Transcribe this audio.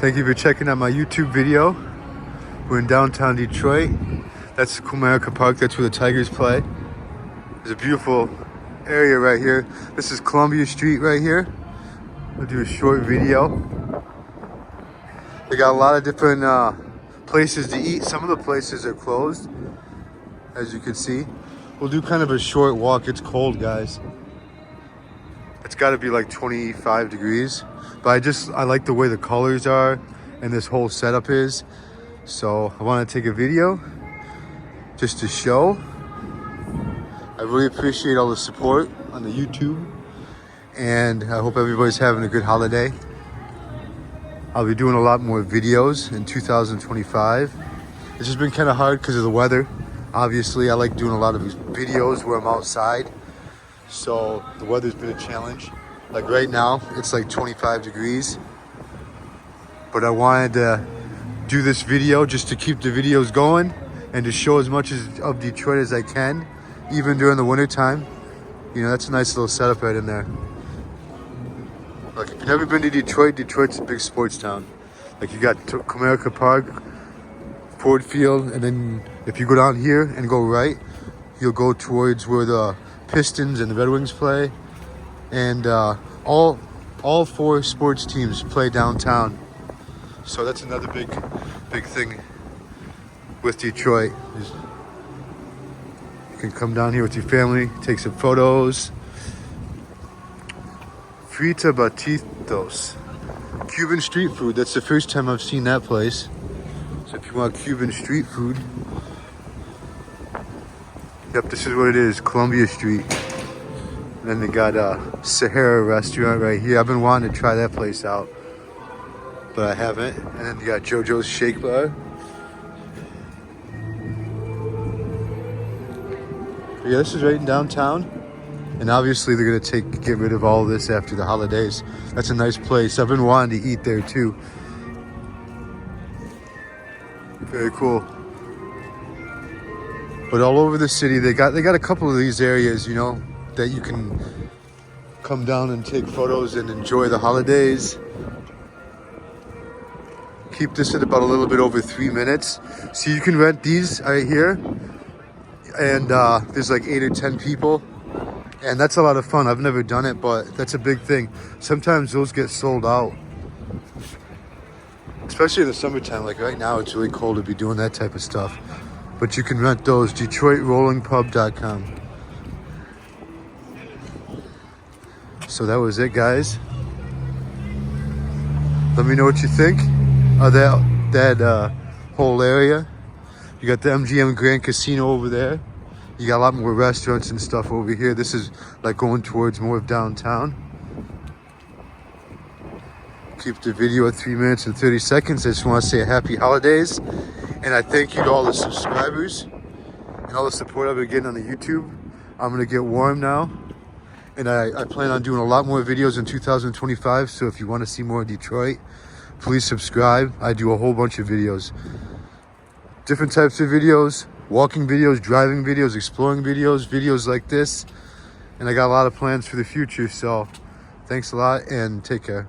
Thank you for checking out my YouTube video. We're in downtown Detroit. That's Comerica Park. That's where the Tigers play. There's a beautiful area right here. This is Columbia Street right here. We'll do a short video. They got a lot of different places to eat. Some of the places are closed, as you can see. We'll do kind of a short walk. It's cold, guys. It's got to be like 25 degrees. But I like the way the colors are and this whole setup is. So I want to take a video just to show. I really appreciate all the support on the YouTube. And I hope everybody's having a good holiday. I'll be doing a lot more videos in 2025. It's just been kind of hard because of the weather. Obviously, I like doing a lot of these videos where I'm outside. So the weather's been a challenge. Like right now, it's like 25 degrees. But I wanted to do this video just to keep the videos going and to show as much of Detroit as I can, even during the winter time. You know, that's a nice little setup right in there. Like, if you've never been to Detroit, Detroit's a big sports town. Like, you got Comerica Park, Ford Field, and then if you go down here and go right, you'll go towards where the Pistons and the Red Wings play. And all four sports teams play downtown. So that's another big thing with Detroit. You can come down here with your family, take some photos. Frita Batitos, Cuban street food. That's the first time I've seen that place. So if you want Cuban street food, yep, this is what it is, Columbia Street. And then they got a Sahara restaurant right here. I've been wanting to try that place out, but I haven't. And then you got JoJo's Shake Bar. But yeah, this is right in downtown. And obviously they're gonna get rid of all this after the holidays. That's a nice place. I've been wanting to eat there too. Very cool. But all over the city, they got a couple of these areas, you know, that you can come down and take photos and enjoy the holidays. Keep this at about a little bit over 3 minutes. So you can rent these right here. And there's like 8 or 10 people. And that's a lot of fun. I've never done it, but that's a big thing. Sometimes those get sold out. Especially in the summertime. Like right now, it's really cold to be doing that type of stuff. But you can rent those. DetroitRollingPub.com. So that was it, guys. Let me know what you think of that whole area. You got the MGM Grand Casino over there. You got a lot more restaurants and stuff over here. This is like going towards more of downtown. Keep the video at 3 minutes and 30 seconds. I just want to say happy holidays. And I thank you to all the subscribers and all the support I've been getting on the YouTube. I'm going to get warm now. And I plan on doing a lot more videos in 2025. So if you want to see more of Detroit, please subscribe. I do a whole bunch of videos. Different types of videos. Walking videos, driving videos, exploring videos, videos like this. And I got a lot of plans for the future. So thanks a lot and take care.